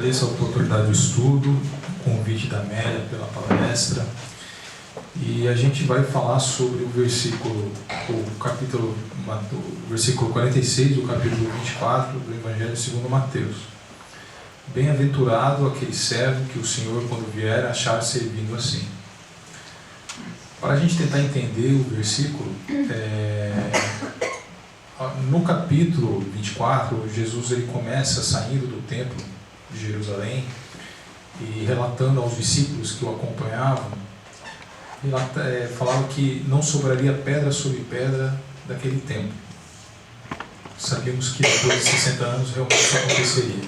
Agradeço a oportunidade do estudo, o convite da Amélia pela palestra. E a gente vai falar sobre o versículo 46 do capítulo 24 do Evangelho segundo Mateus. Bem-aventurado aquele servo que o Senhor, quando vier, achar servindo assim. Para a gente tentar entender o versículo, no capítulo 24, Jesus ele começa saindo do templo de Jerusalém e relatando aos discípulos que o acompanhavam, falava que não sobraria pedra sobre pedra daquele templo. Sabíamos que depois de 60 anos realmente isso aconteceria.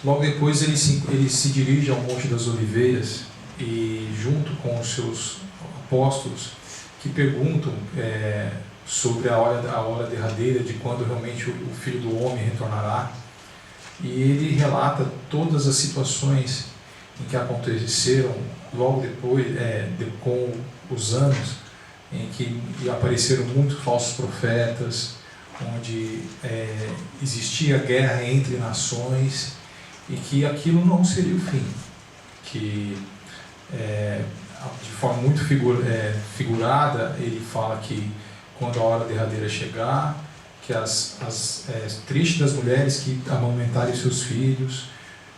Logo depois ele se dirige ao Monte das Oliveiras e, junto com os seus apóstolos, que perguntam sobre a hora derradeira de quando realmente o Filho do Homem retornará, e ele relata todas as situações em que aconteceram logo depois, com os anos, em que apareceram muitos falsos profetas, onde existia guerra entre nações, e que aquilo não seria o fim, que de forma muito figurada ele fala que quando a hora derradeira chegar, que as tristes das mulheres que amamentarem seus filhos,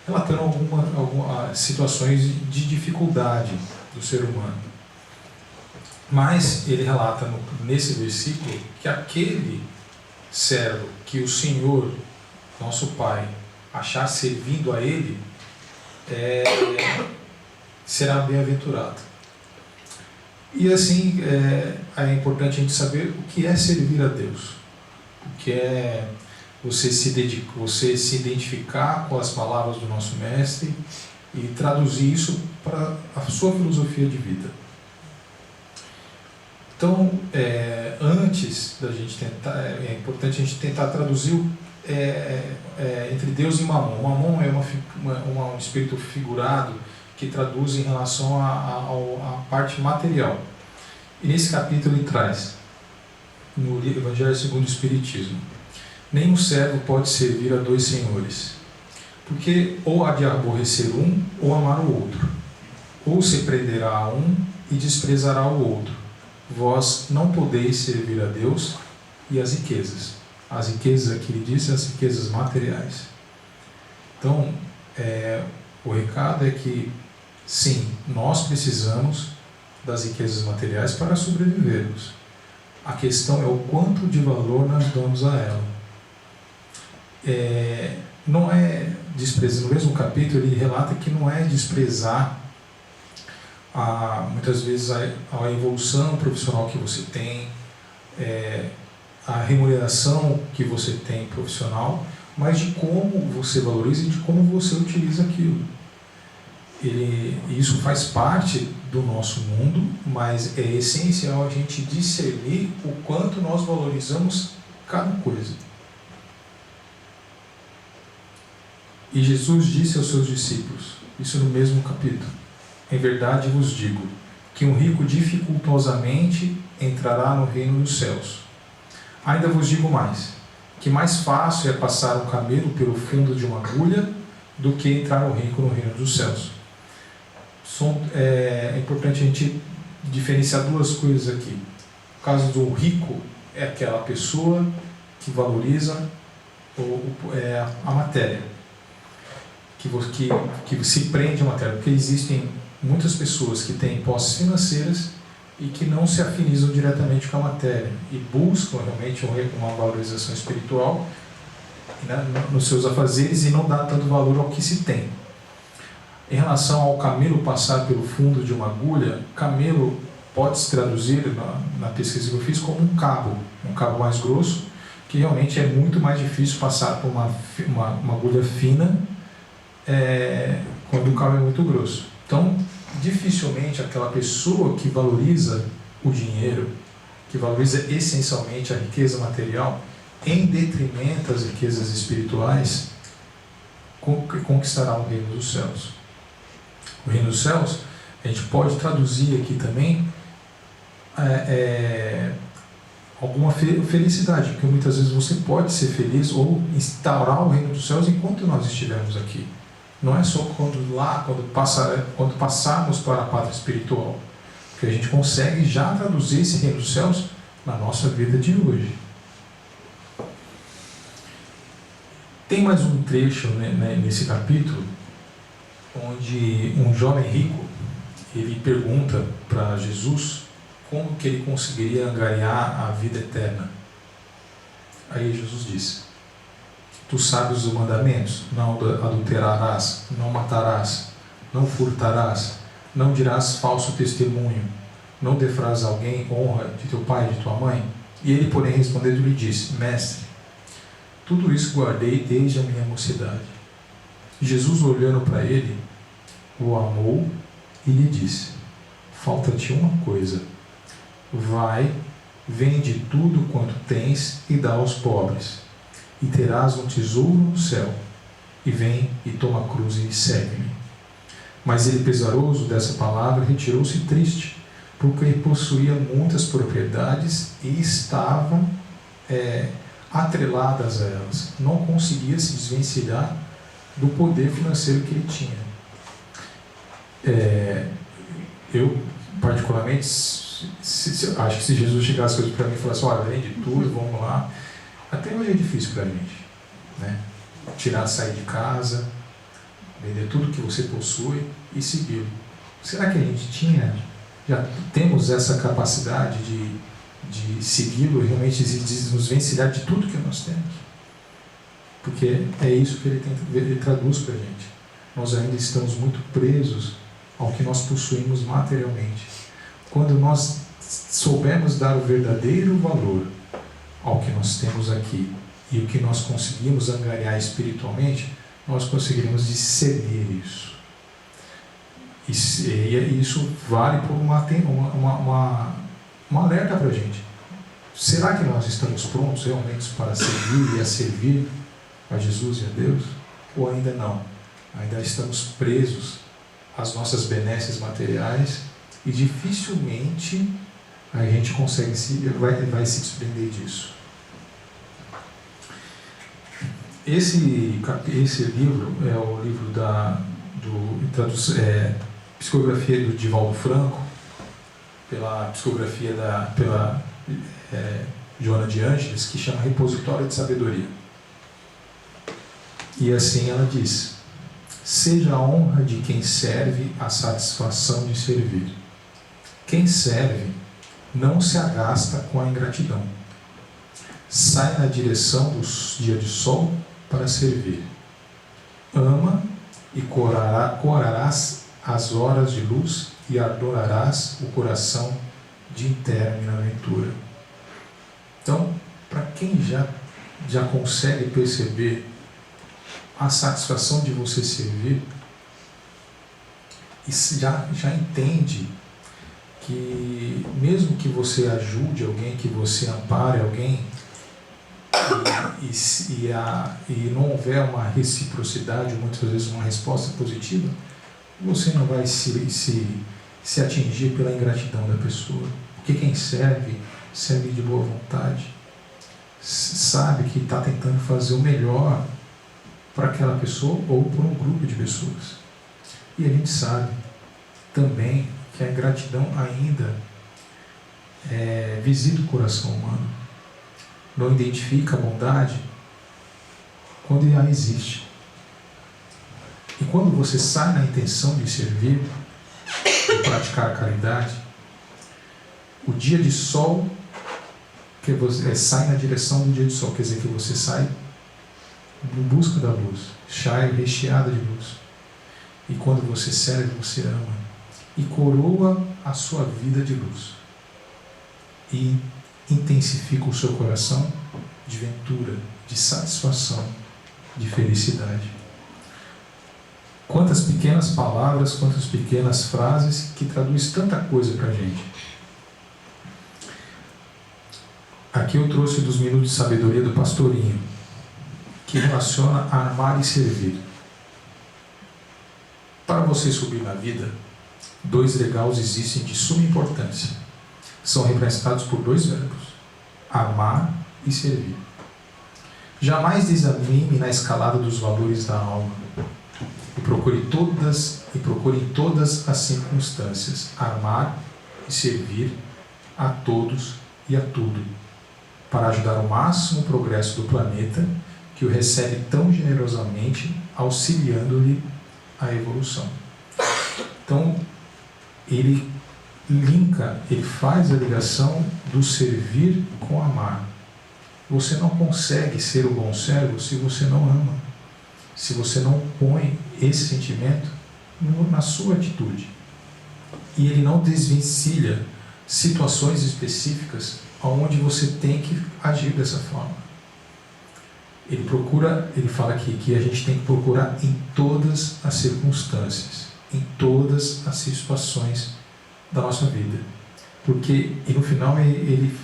relatando algumas situações de dificuldade do ser humano. Mas ele relata nesse versículo que aquele servo que o Senhor, nosso Pai, achar servindo a Ele, será bem-aventurado. E assim, é importante a gente saber o que é servir a Deus, o que é você se identificar com as palavras do nosso Mestre e traduzir isso para a sua filosofia de vida. Então, antes da gente tentar, é importante a gente tentar traduzir entre Deus e Mamon. Mamon é um espírito figurado que traduz em relação à parte material. E nesse capítulo ele traz, no Evangelho segundo o Espiritismo: nenhum servo pode servir a dois senhores, porque ou há de aborrecer um ou amar o outro, ou se prenderá a um e desprezará o outro. Vós não podeis servir a Deus e as riquezas. As riquezas, aqui ele disse, as riquezas materiais. Então, o recado é que, sim, nós precisamos das riquezas materiais para sobrevivermos. A questão é o quanto de valor nós damos a ela. Não é desprezar. No mesmo capítulo ele relata que não é desprezar muitas vezes a evolução profissional que você tem, a remuneração que você tem profissional, mas de como você valoriza e de como você utiliza aquilo. Isso faz parte do nosso mundo, mas é essencial a gente discernir o quanto nós valorizamos cada coisa. E Jesus disse aos seus discípulos, isso no mesmo capítulo: em verdade vos digo, que um rico dificultosamente entrará no reino dos céus. Ainda vos digo mais, que mais fácil é passar um camelo pelo fundo de uma agulha do que entrar um rico no reino dos céus. É importante a gente diferenciar duas coisas aqui. O caso do rico é aquela pessoa que valoriza a matéria, que se prende à matéria, porque existem muitas pessoas que têm posses financeiras e que não se afinizam diretamente com a matéria e buscam realmente uma valorização espiritual, né, nos seus afazeres, e não dá tanto valor ao que se tem. Em relação ao camelo passar pelo fundo de uma agulha, camelo pode se traduzir, na pesquisa que eu fiz, como um cabo mais grosso, que realmente é muito mais difícil passar por uma agulha fina quando o cabo é muito grosso. Então, dificilmente aquela pessoa que valoriza o dinheiro, que valoriza essencialmente a riqueza material, em detrimento das riquezas espirituais, conquistará o reino dos céus. O reino dos céus, a gente pode traduzir aqui também alguma felicidade, porque muitas vezes você pode ser feliz ou instaurar o reino dos céus enquanto nós estivermos aqui. não é só quando passarmos para a pátria espiritual, que a gente consegue já traduzir esse reino dos céus na nossa vida de hoje. Tem mais um trecho, né, nesse capítulo, onde um jovem rico, ele pergunta para Jesus como que ele conseguiria angariar a vida eterna. Aí Jesus disse: tu sabes os mandamentos: não adulterarás, não matarás, não furtarás, não dirás falso testemunho, não defraudarás alguém, honra de teu pai e de tua mãe. E ele, porém, respondendo, lhe disse: mestre, tudo isso guardei desde a minha mocidade. Jesus, olhando para ele, o amou e lhe disse: falta-te uma coisa. Vai, vende tudo quanto tens e dá aos pobres, e terás um tesouro no céu. E vem e toma a cruz e segue-me. Mas ele, pesaroso dessa palavra, retirou-se triste, porque ele possuía muitas propriedades e estava atreladas a elas. Não conseguia se desvencilhar do poder financeiro que ele tinha. Eu, particularmente, acho que se Jesus chegasse hoje para mim e falasse: olha, vende tudo, vamos lá. Até hoje é difícil para a gente, né? Sair de casa, vender tudo que você possui e segui-lo. Será que a gente já temos essa capacidade de segui-lo, realmente de nos vencilhar de tudo que nós temos? Porque é isso que ele traduz para a gente. Nós ainda estamos muito presos ao que nós possuímos materialmente. Quando nós soubermos dar o verdadeiro valor ao que nós temos aqui e o que nós conseguimos angariar espiritualmente, nós conseguiremos discernir isso. E isso vale por um alerta para a gente. Será que nós estamos prontos realmente para seguir e a servir a Jesus e a Deus? Ou ainda não? Ainda estamos presos às nossas benesses materiais e dificilmente a gente vai se desprender disso. Esse livro é o livro psicografia do Divaldo Franco, pela psicografia pela Joana de Ângeles, que chama Repositório de Sabedoria. E assim ela diz: seja a honra de quem serve a satisfação de servir. Quem serve não se agasta com a ingratidão. Sai na direção do dia de sol para servir. Ama e corarás as horas de luz e adorarás o coração de interna aventura. Então, para quem já consegue perceber a satisfação de você servir e já entende que mesmo que você ajude alguém, que você ampare alguém e não houver uma reciprocidade, muitas vezes uma resposta positiva, você não vai se atingir pela ingratidão da pessoa. Porque quem serve de boa vontade, sabe que está tentando fazer o melhor para aquela pessoa ou para um grupo de pessoas. E a gente sabe também que a ingratidão ainda visita o coração humano. Não identifica a bondade quando ela existe. E quando você sai na intenção de servir, de praticar a caridade, o dia de sol, que você sai na direção do dia de sol, quer dizer que você sai em busca da luz, recheada de luz. E quando você serve, você ama e coroa a sua vida de luz e intensifica o seu coração de ventura, de satisfação, de felicidade. Quantas pequenas palavras, quantas pequenas frases que traduz tanta coisa para a gente. Aqui eu trouxe dos minutos de sabedoria do Pastorinho, que relaciona a amar e servir. Para você subir na vida, 2 degraus existem de suma importância. São representados por 2 verbos: amar e servir. Jamais desanime na escalada dos valores da alma. E procure em todas as circunstâncias amar e servir a todos e a tudo, para ajudar ao máximo o progresso do planeta, que o recebe tão generosamente, auxiliando-lhe a evolução. Então, ele faz a ligação do servir com amar. Você não consegue ser o bom servo se você não ama, se você não põe esse sentimento na sua atitude. E ele não desvencilha situações específicas onde você tem que agir dessa forma. Ele fala aqui que a gente tem que procurar em todas as circunstâncias, em todas as situações da nossa vida. E no final ele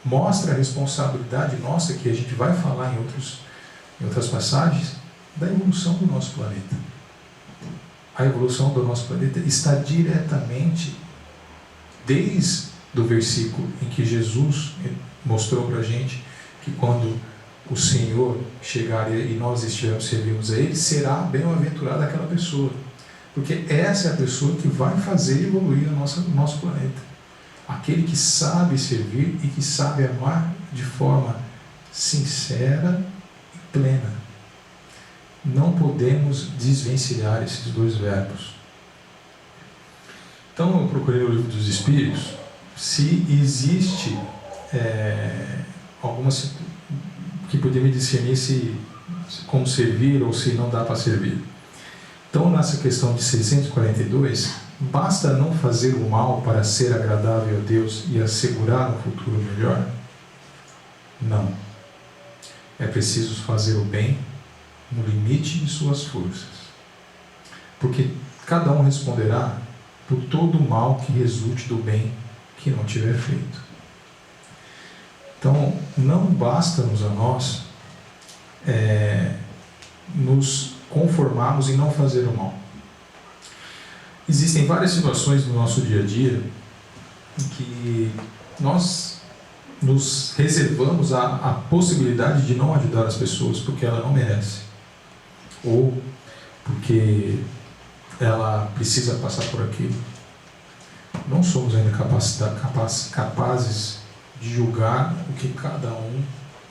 mostra a responsabilidade nossa, que a gente vai falar em outras passagens, da evolução do nosso planeta. A evolução do nosso planeta está diretamente, desde o versículo em que Jesus mostrou para a gente que quando o Senhor chegar e nós estivermos servindo a Ele, será bem-aventurada aquela pessoa. Porque essa é a pessoa que vai fazer evoluir o nosso planeta. Aquele que sabe servir e que sabe amar de forma sincera e plena. Não podemos desvencilhar esses dois verbos. Então eu procurei no Livro dos Espíritos se existe alguma que poderia me discernir como servir ou se não dá para servir. Então, nessa questão de 642, basta não fazer o mal para ser agradável a Deus e assegurar um futuro melhor? Não. É preciso fazer o bem no limite de suas forças. Porque cada um responderá por todo o mal que resulte do bem que não tiver feito. Então, não basta-nos a nós nos conformarmos em não fazer o mal. Existem várias situações no nosso dia a dia em que nós nos reservamos a possibilidade de não ajudar as pessoas porque ela não merece, ou porque ela precisa passar por aquilo. Não somos ainda capazes de julgar o que cada um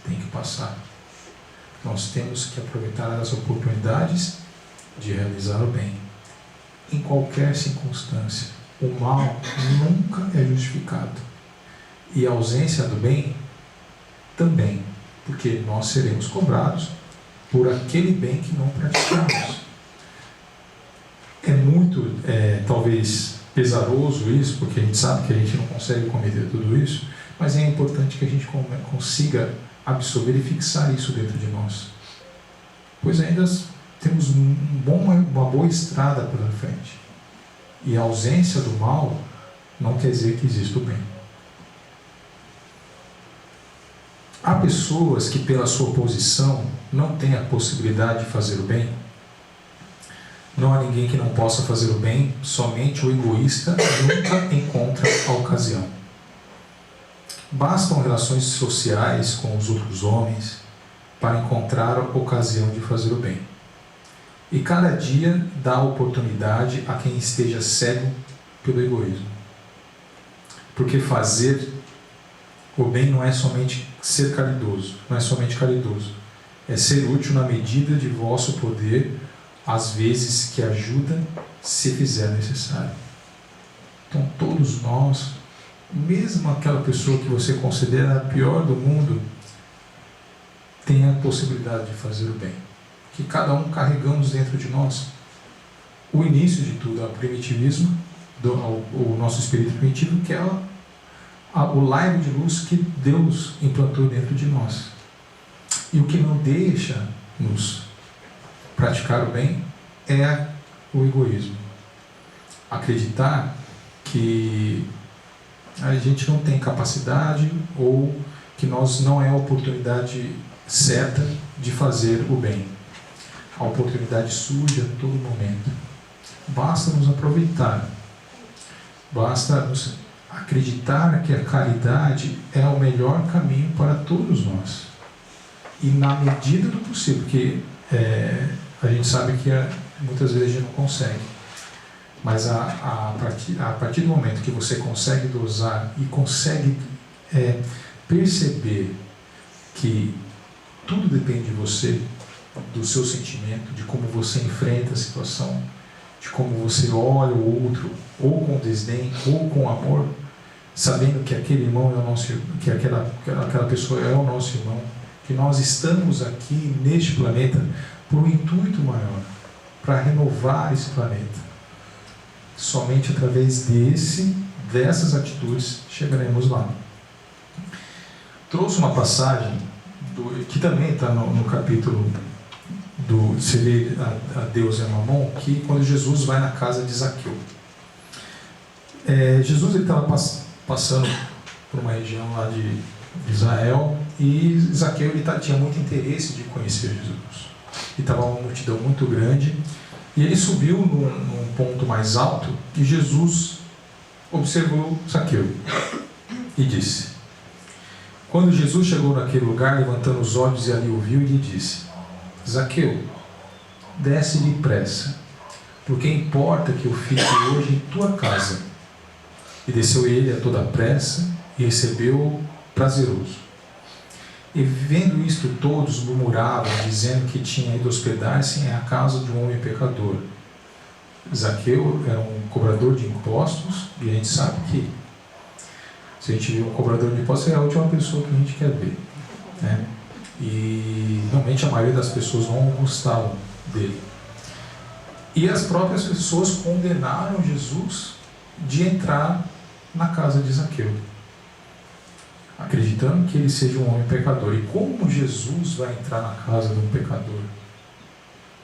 tem que passar. Nós temos que aproveitar as oportunidades de realizar o bem. Em qualquer circunstância, o mal nunca é justificado. E a ausência do bem também, porque nós seremos cobrados por aquele bem que não praticamos. É muito, talvez, pesaroso isso, porque a gente sabe que a gente não consegue cometer tudo isso, mas é importante que a gente consiga absorver e fixar isso dentro de nós. Pois ainda temos uma boa estrada pela frente. E a ausência do mal não quer dizer que exista o bem. Há pessoas que, pela sua posição, não têm a possibilidade de fazer o bem. Não há ninguém que não possa fazer o bem, somente o egoísta nunca encontra a ocasião. Bastam relações sociais com os outros homens para encontrar a ocasião de fazer o bem. E cada dia dá oportunidade a quem esteja cego pelo egoísmo. Porque fazer o bem não é somente ser caridoso, não é somente caridoso. É ser útil na medida de vosso poder, às vezes que ajuda, se fizer necessário. Então todos nós, mesmo aquela pessoa que você considera a pior do mundo, tem a possibilidade de fazer o bem. Que cada um carregamos dentro de nós. O início de tudo é o primitivismo, o nosso espírito primitivo, que é o laio de luz que Deus implantou dentro de nós. E o que não deixa nos praticar o bem é o egoísmo. Acreditar que a gente não tem capacidade ou que nós não é a oportunidade certa de fazer o bem. A oportunidade surge a todo momento. Basta nos aproveitar. Basta nos acreditar que a caridade é o melhor caminho para todos nós. E na medida do possível, porque a gente sabe que muitas vezes a gente não consegue. Mas a partir do momento que você consegue dosar e consegue perceber que tudo depende de você, do seu sentimento, de como você enfrenta a situação, de como você olha o outro, ou com desdém, ou com amor, sabendo que aquele irmão é o nosso, que aquela pessoa é o nosso irmão, que nós estamos aqui neste planeta por um intuito maior, para renovar esse planeta. Somente através dessas atitudes chegaremos lá. Trouxe uma passagem que também está no capítulo do Se Lê a Deus e a Mamon, que quando Jesus vai na casa de Zaqueu. Jesus estava passando por uma região lá de Israel, e Zaqueu tinha muito interesse de conhecer Jesus. E estava uma multidão muito grande, e ele subiu num ponto mais alto, e Jesus observou Zaqueu e disse. Quando Jesus chegou naquele lugar, levantando os olhos e ali o viu, e lhe disse: Zaqueu, desce depressa, porque importa que eu fique hoje em tua casa. E desceu ele a toda pressa e recebeu-o prazeroso. E vendo isto, todos murmuravam, dizendo que tinha ido hospedar-se em a casa de um homem pecador. Zaqueu era um cobrador de impostos, e a gente sabe que se a gente vê um cobrador de impostos, é a última pessoa que a gente quer ver, né? E realmente a maioria das pessoas não gostavam dele. E as próprias pessoas condenaram Jesus de entrar na casa de Zaqueu, acreditando que ele seja um homem pecador. E como Jesus vai entrar na casa de um pecador?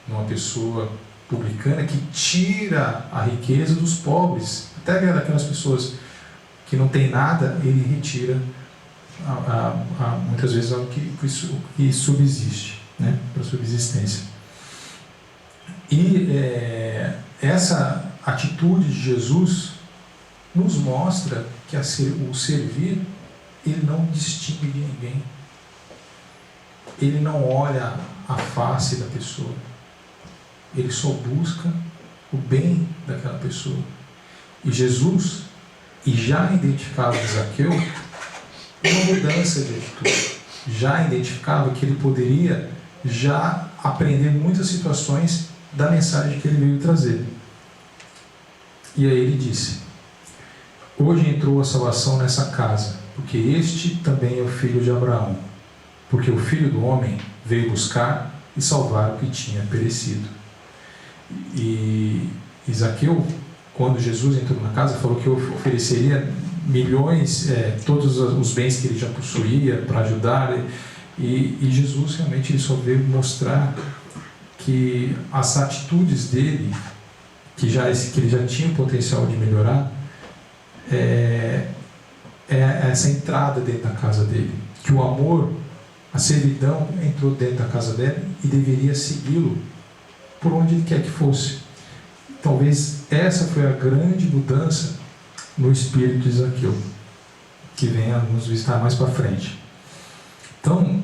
Numa pessoa publicana que tira a riqueza dos pobres, até daquelas pessoas que não tem nada, ele retira muitas vezes algo que subsiste, né, para a subsistência. E essa atitude de Jesus nos mostra que o servir, ele não distingue de ninguém. Ele não olha a face da pessoa. Ele só busca o bem daquela pessoa. E Jesus, já identificava em Zaqueu uma mudança de atitude. Já identificava que ele poderia já aprender muitas situações da mensagem que ele veio trazer. E aí ele disse: hoje entrou a salvação nessa casa, porque este também é o filho de Abraão, porque o Filho do Homem veio buscar e salvar o que tinha perecido. E Zaqueu, quando Jesus entrou na casa, falou que ofereceria milhões, todos os bens que ele já possuía para ajudar, e Jesus realmente ele só veio mostrar que as atitudes dele, que ele já tinha o potencial de melhorar, essa entrada dentro da casa dele, que o amor, a servidão entrou dentro da casa dele e deveria segui-lo por onde ele quer que fosse. Talvez essa foi a grande mudança no espírito de Zaqueu, que vem a nos visitar mais para frente. Então,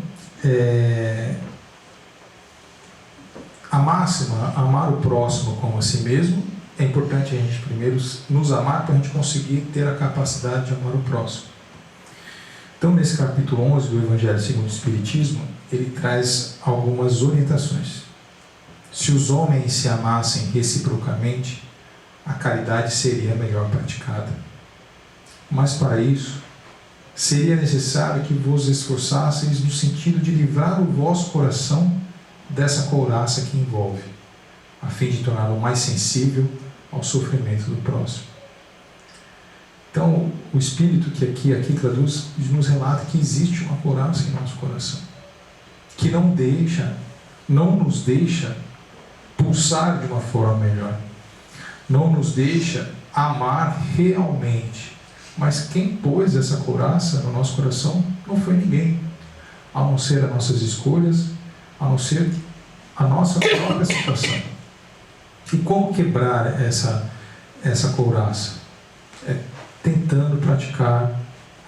a máxima, amar o próximo como a si mesmo, é importante a gente primeiro nos amar para a gente conseguir ter a capacidade de amar o próximo. Então, nesse capítulo 11 do Evangelho segundo o Espiritismo, ele traz algumas orientações. Se os homens se amassem reciprocamente, a caridade seria melhor praticada. Mas para isso, seria necessário que vos esforçasseis no sentido de livrar o vosso coração dessa couraça que envolve, a fim de torná-lo mais sensível ao sofrimento do próximo. Então, o Espírito que aqui traduz, nos relata que existe uma couraça em nosso coração, que não nos deixa pulsar de uma forma melhor, não nos deixa amar realmente. Mas quem pôs essa couraça no nosso coração não foi ninguém, a não ser as nossas escolhas, a não ser a nossa própria situação. E como quebrar essa couraça? Tentando praticar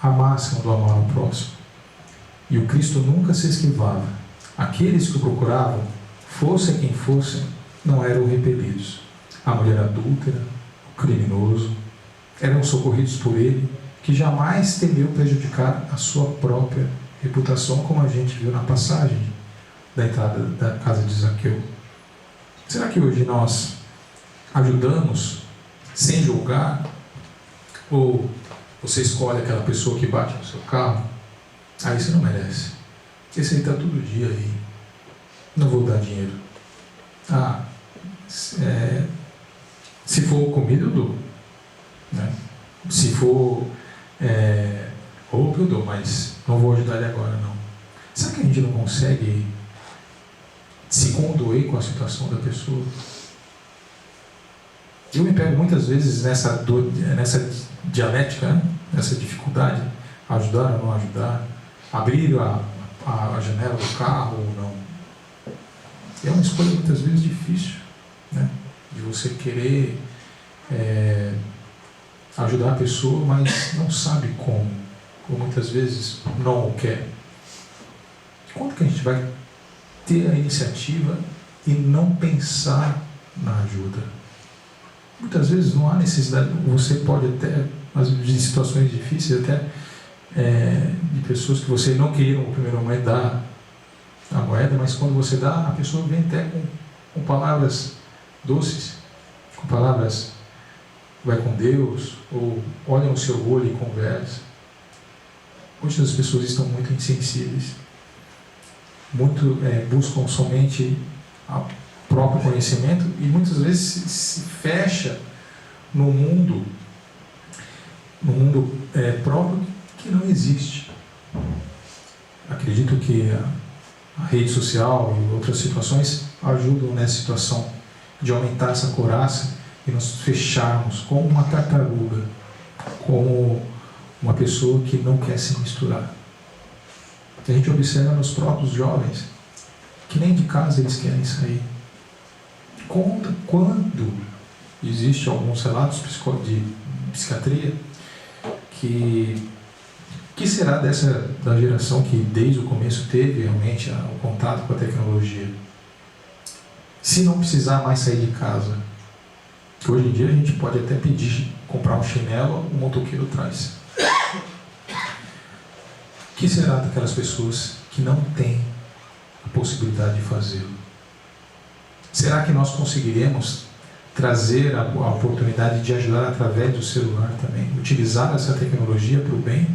a máxima do amar ao próximo. E o Cristo nunca se esquivava. Aqueles que o procuravam fosse quem fosse, não eram repelidos. A mulher adúltera, o criminoso, eram socorridos por ele, que jamais temeu prejudicar a sua própria reputação, como a gente viu na passagem da entrada da casa de Zaqueu. Será que hoje nós ajudamos sem julgar? Ou você escolhe aquela pessoa que bate no seu carro? Aí você não merece. Esse aí está todo dia aí. Não vou dar dinheiro. Se for comida, eu dou. Né? Se for roupa, eu dou, mas não vou ajudar ele agora, não. Será que a gente não consegue se condoer com a situação da pessoa? Eu me pego muitas vezes nessa dialética, né? Nessa dificuldade, ajudar ou não ajudar, abrir a janela do carro ou não. É uma escolha muitas vezes difícil, né? De você querer ajudar a pessoa, mas não sabe como, ou muitas vezes não o quer. Quando que a gente vai ter a iniciativa e não pensar na ajuda? Muitas vezes não há necessidade, você pode até, em situações difíceis, até de pessoas que você não queria no primeiro momento dar a moeda, mas quando você dá, a pessoa vem até com palavras doces, com palavras, vai com Deus, ou olha no seu olho e conversa. Hoje as pessoas estão muito insensíveis, muito buscam somente o próprio conhecimento e muitas vezes se fecha no mundo próprio que não existe. Acredito que a rede social e outras situações ajudam nessa situação de aumentar essa couraça e nos fecharmos como uma tartaruga, como uma pessoa que não quer se misturar. A gente observa nos próprios jovens que nem de casa eles querem sair. Quando existe alguns relatos de psiquiatria que será da geração que desde o começo teve realmente o contato com a tecnologia, se não precisar mais sair de casa, que hoje em dia a gente pode até pedir comprar um chinelo, o motoqueiro traz. O que será daquelas pessoas que não têm a possibilidade de fazê-lo? Será que nós conseguiremos trazer a oportunidade de ajudar através do celular também? Utilizar essa tecnologia para o bem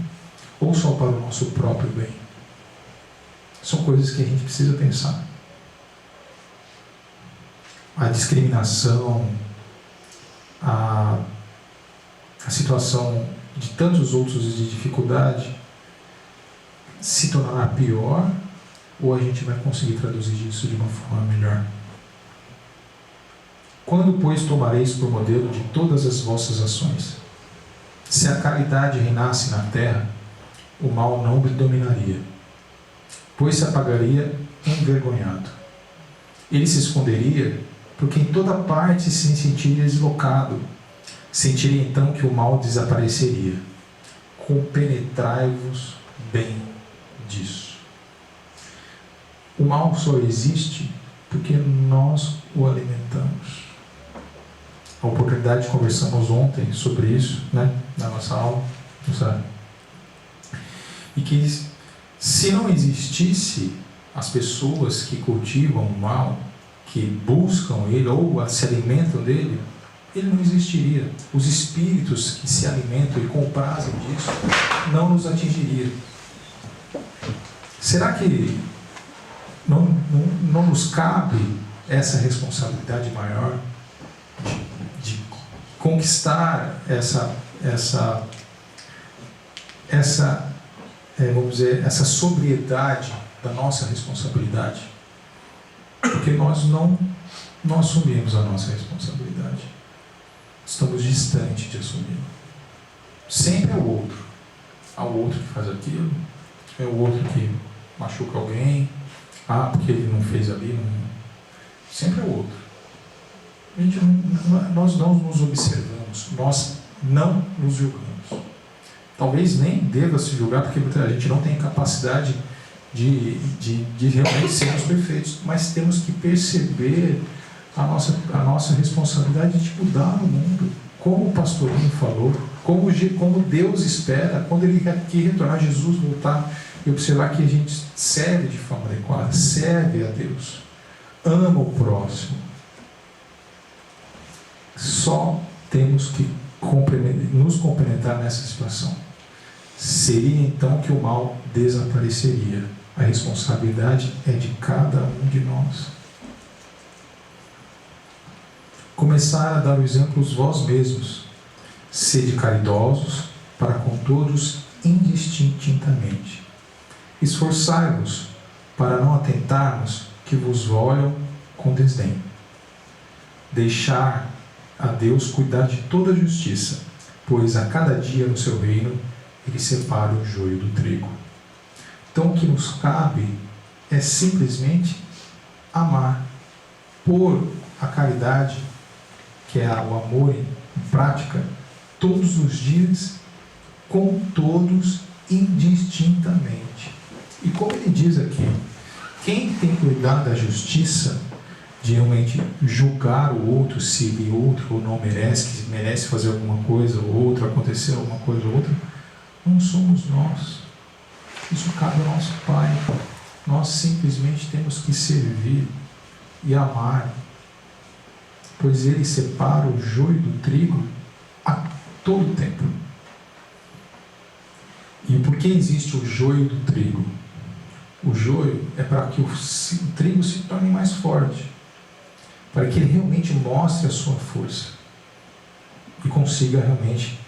ou só para o nosso próprio bem? São coisas que a gente precisa pensar. A discriminação, a situação de tantos outros de dificuldade se tornará pior, ou a gente vai conseguir traduzir isso de uma forma melhor? Quando, pois, tomareis por modelo de todas as vossas ações? Se a caridade reinasse na terra, o mal não dominaria, pois se apagaria envergonhado. Ele se esconderia, porque em toda parte se sentiria deslocado. Sentiria então que o mal desapareceria. Compenetrai-vos bem disso. O mal só existe porque nós o alimentamos. A oportunidade de conversamos ontem sobre isso, né, na nossa aula, sabe? E que se não existisse as pessoas que cultivam o mal, que buscam ele ou se alimentam dele, ele não existiria. Os espíritos que se alimentam e comprazem disso não nos atingiriam. Será que não nos cabe essa responsabilidade maior de conquistar vamos dizer, essa sobriedade da nossa responsabilidade? Porque nós não assumimos a nossa responsabilidade. Estamos distantes de assumir. Sempre é o outro. Há o outro que faz aquilo, é o outro que machuca alguém, porque ele não fez ali. Sempre é o outro. Nós não nos observamos, nós não nos julgamos. Talvez nem deva se julgar, porque a gente não tem capacidade de realmente sermos perfeitos, mas temos que perceber a nossa responsabilidade de mudar o mundo, como o pastorinho falou, como Deus espera, quando Ele aqui retornar, Jesus voltar, e observar que a gente serve de forma adequada, serve a Deus, ama o próximo. Só temos que nos compreender nessa situação. Seria então que o mal desapareceria. A responsabilidade é de cada um de nós. Começar a dar o exemplo vós mesmos. Sede caridosos para com todos indistintamente. Esforçai-vos para não atentarmos que vos olham com desdém. Deixar a Deus cuidar de toda a justiça, pois a cada dia no seu reino Ele separa o joio do trigo. Então o que nos cabe é simplesmente amar, pôr a caridade, que é o amor em prática, todos os dias, com todos indistintamente. E como ele diz aqui, quem tem cuidado da justiça, de realmente julgar o outro, se o outro não merece, que merece fazer alguma coisa ou outra, acontecer alguma coisa ou outra, não somos nós. Isso cabe ao nosso Pai. Nós simplesmente temos que servir e amar, pois Ele separa o joio do trigo a todo tempo. E por que existe o joio do trigo? O joio é para que o trigo se torne mais forte, para que ele realmente mostre a sua força e consiga realmente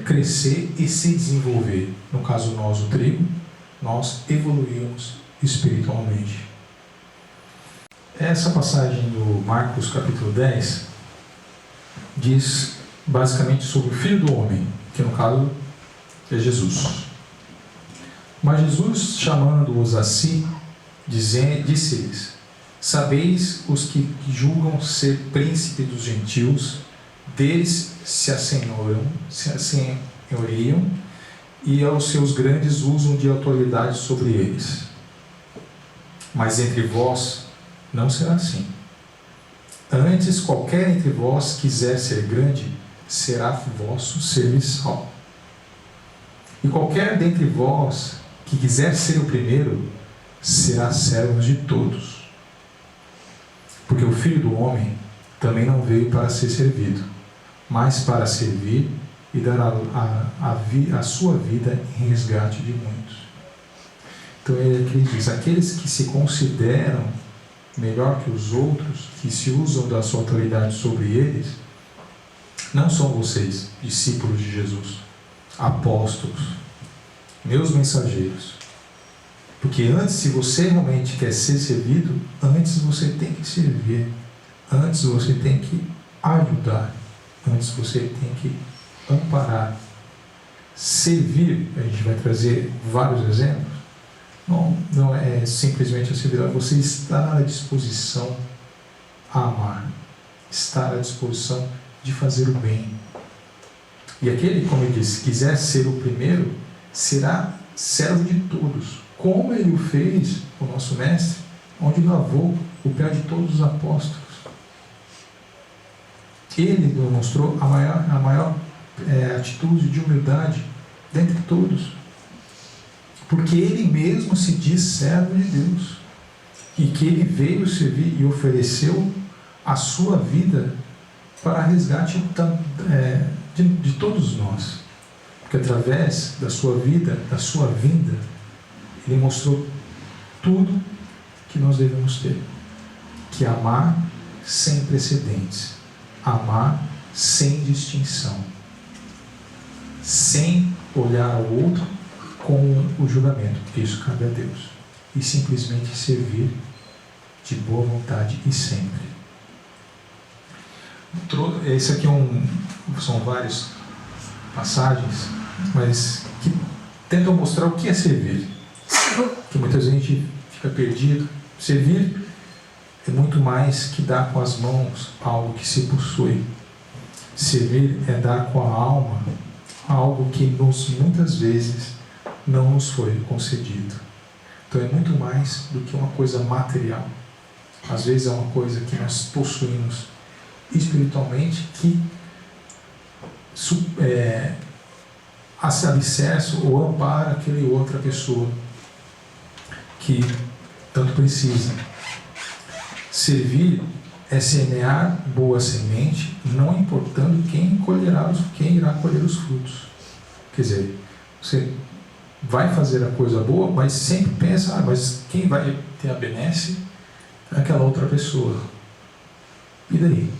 crescer e se desenvolver. No caso nós, o trigo, nós evoluímos espiritualmente. Essa passagem do Marcos capítulo 10 diz basicamente sobre o Filho do Homem, que no caso é Jesus. Mas Jesus, chamando-os a si, disse-lhes: sabeis os que julgam ser príncipe dos gentios, deles se assenhoriam e aos seus grandes usam de autoridade sobre eles. Mas entre vós não será assim. Antes, qualquer entre vós quiser ser grande, será vosso serviçal. E qualquer dentre vós que quiser ser o primeiro, será servo de todos. Porque o Filho do Homem também não veio para ser servido, mas para servir e dar a sua vida em resgate de muitos. Então ele aqui diz: aqueles que se consideram melhor que os outros, que se usam da sua autoridade sobre eles, não são vocês, discípulos de Jesus, apóstolos, meus mensageiros. Porque antes, se você realmente quer ser servido, antes você tem que servir, antes você tem que ajudar, antes você tem que amparar. Servir, a gente vai trazer vários exemplos, não é simplesmente a servir, você está à disposição a amar, estar à disposição de fazer o bem. E aquele, como ele disse, quiser ser o primeiro, será servo de todos, como ele o fez, o nosso mestre, onde lavou o pé de todos os apóstolos. Ele demonstrou a maior atitude de humildade dentre todos, porque ele mesmo se diz servo de Deus, e que ele veio servir e ofereceu a sua vida para resgate de todos nós, porque através da sua vida, da sua vinda, ele mostrou tudo que nós devemos ter, que amar sem precedentes, amar sem distinção, sem olhar ao outro com o julgamento, porque isso cabe a Deus, e simplesmente servir de boa vontade e sempre. Esse aqui são várias passagens, mas que tentam mostrar o que é servir, que muitas vezes a gente fica perdido. Servir é muito mais que dar com as mãos algo que se possui. Servir é dar com a alma algo que muitas vezes não nos foi concedido. Então é muito mais do que uma coisa material. Às vezes é uma coisa que nós possuímos espiritualmente que alicerce ou ampara aquele outra pessoa que tanto precisa. Servir é semear boa semente, não importando quem irá colher os frutos. Quer dizer, você vai fazer a coisa boa, mas sempre pensa, mas quem vai ter a benesse é aquela outra pessoa. E daí?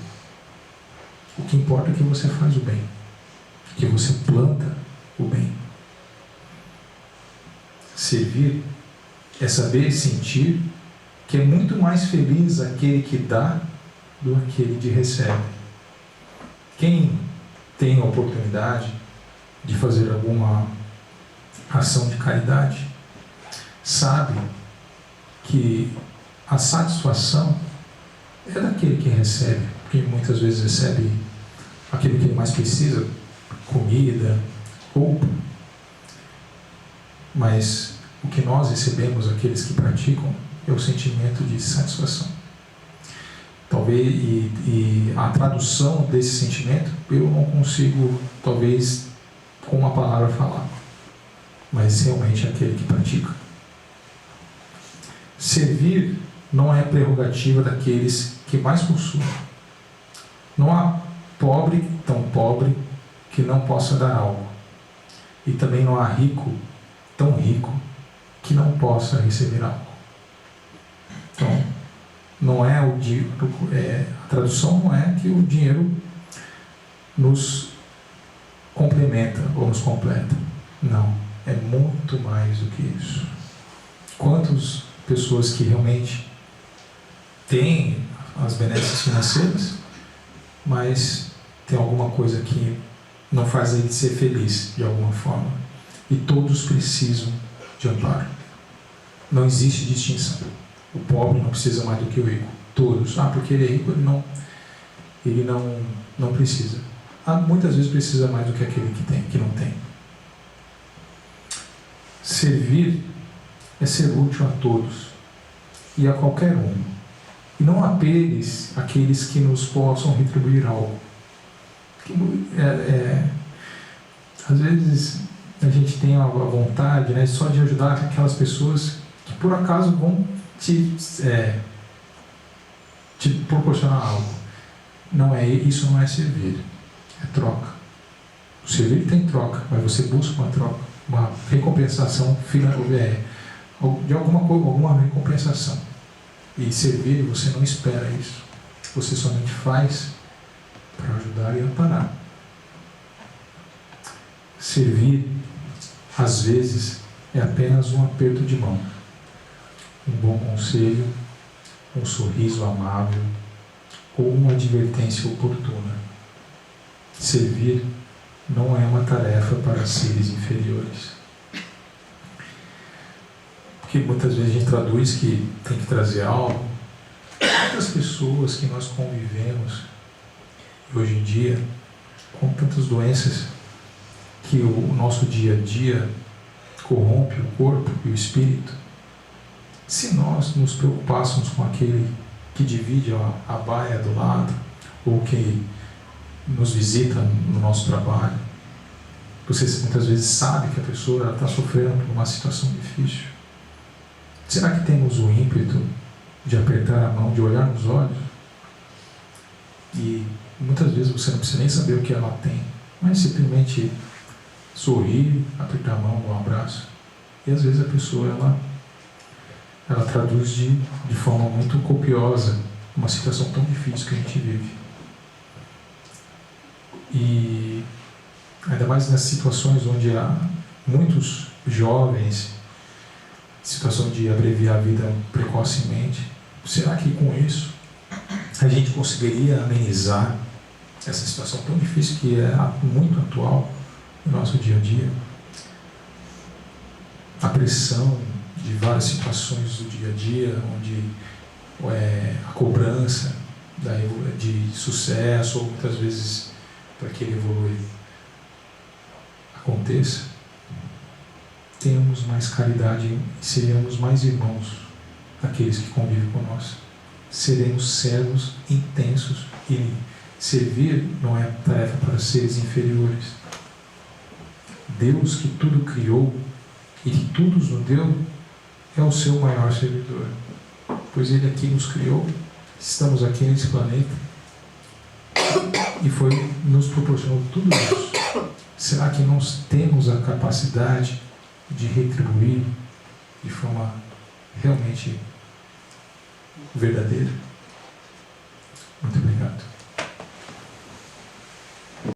O que importa é que você faz o bem, que você planta o bem. Servir é saber sentir que é muito mais feliz aquele que dá do que aquele que recebe. Quem tem a oportunidade de fazer alguma ação de caridade sabe que a satisfação é daquele que recebe, porque muitas vezes recebe aquilo que ele mais precisa, comida, roupa, mas o que nós recebemos, aqueles que praticam, é o sentimento de satisfação. Talvez, e a tradução desse sentimento eu não consigo, talvez, com uma palavra falar, mas realmente é aquele que pratica. Servir não é prerrogativa daqueles que mais possuem. Não há pobre tão pobre que não possa dar algo. E também não há rico tão rico que não possa receber algo. Então, não é a tradução não é que o dinheiro nos complementa ou nos completa. Não, é muito mais do que isso. Quantas pessoas que realmente têm as benesses financeiras, mas tem alguma coisa que não faz ele ser feliz de alguma forma. E todos precisam de amparo. Não existe distinção. O pobre não precisa mais do que o rico. Todos. Porque ele é rico, ele não precisa. Muitas vezes precisa mais do que aquele que não tem. Servir é ser útil a todos e a qualquer um. E não apenas aqueles que nos possam retribuir algo. Às vezes a gente tem a vontade, né, só de ajudar aquelas pessoas que por acaso vão te proporcionar algo. Isso não é servir, é troca. O servir tem troca, mas você busca uma troca, uma recompensação de alguma recompensação. E servir, você não espera isso. Você somente faz para ajudar e amparar. Servir, às vezes, é apenas um aperto de mão, um bom conselho, um sorriso amável ou uma advertência oportuna. Servir não é uma tarefa para seres inferiores. Porque muitas vezes a gente traduz que tem que trazer algo. Quantas pessoas que nós convivemos hoje em dia com tantas doenças que o nosso dia a dia corrompe o corpo e o espírito. Se nós nos preocupássemos com aquele que divide a baia do lado ou que nos visita no nosso trabalho, você muitas vezes sabe que a pessoa está sofrendo por uma situação difícil. Será que temos o ímpeto de apertar a mão, de olhar nos olhos? E muitas vezes você não precisa nem saber o que ela tem, mas simplesmente sorrir, apertar a mão, dar um abraço. E às vezes a pessoa ela traduz de forma muito copiosa uma situação tão difícil que a gente vive. E ainda mais nas situações onde há muitos jovens, situação de abreviar a vida precocemente. Será que com isso a gente conseguiria amenizar essa situação tão difícil que é muito atual no nosso dia a dia? A pressão de várias situações do dia a dia, onde a cobrança de sucesso, ou muitas vezes para que ele evolua aconteça. tenhamos mais caridade e seremos mais irmãos daqueles que convivem conosco. Seremos servos intensos e servir não é tarefa para seres inferiores. Deus que tudo criou e que tudo nos deu é o seu maior servidor, pois Ele aqui nos criou, estamos aqui nesse planeta e nos proporcionou tudo isso. Será que nós temos a capacidade de retribuir de forma realmente verdadeira?